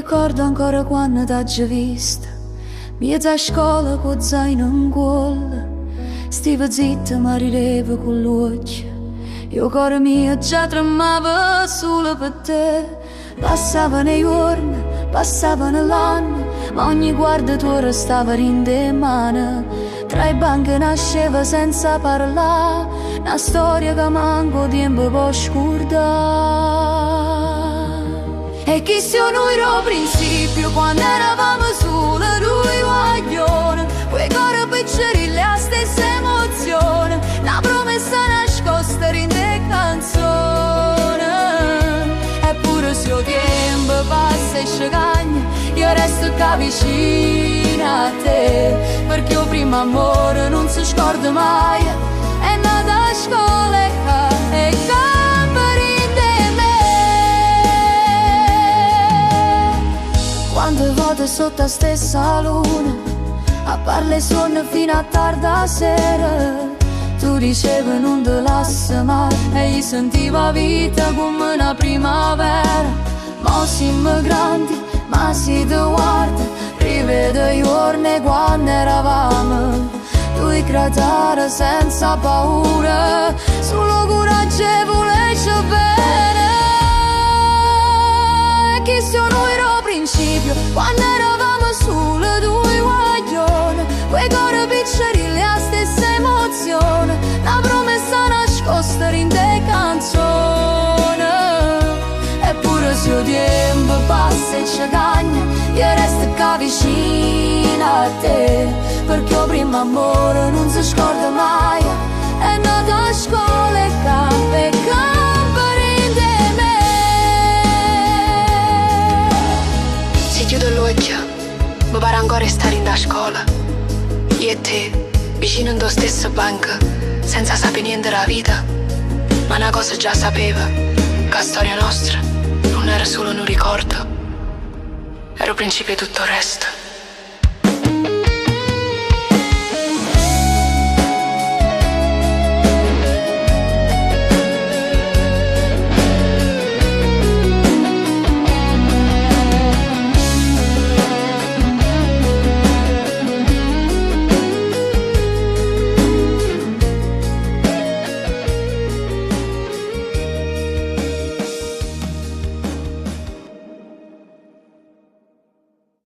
ricordo ancora quando t'ho vista, miezza a scuola con zaino in gola. Stiva zitta ma rideva con l'occhio, io cuore mio già tremava solo per te. Passavano i giorni, passavano l'anno, ma ogni guardatura restava in te mano. Tra i banchi nasceva senza parlare una storia che manco tempo può scordare. E chi sono il principio quando eravamo solo due guaglioni, quei cuori piccoli, la stessa emozione, una promessa nascosta in te canzone. Eppure se il tempo passa e scagna, io resto qua vicino a te, perché il primo amore non si scorda mai. È nata a scuola e quante volte sotto la stessa luna a parle sonno fino a tarda sera, tu dicevi non te lasci mai e io sentivo la vita come una primavera. Ma siamo grandi, ma si ti guarda, rivedo i giorni quando eravamo due crateri senza paura, solo coraggio e volerci bene. Chi sono il principio quando eravamo solo due guaglioni, quei cuori piccoli, la stessa emozione, una promessa nascosta in te canzone. Eppure se il tempo passa e ci cagna, io resto qua vicino a te, perché il primo amore non si scorda mai. È nato a scuola e chiudo l'occhio, mi pare ancora stare in da scuola. Io e te, vicino in tua stessa banca, senza sapere niente della vita. Ma una cosa già sapevo, che la storia nostra non era solo un ricordo, era il principio di tutto il resto.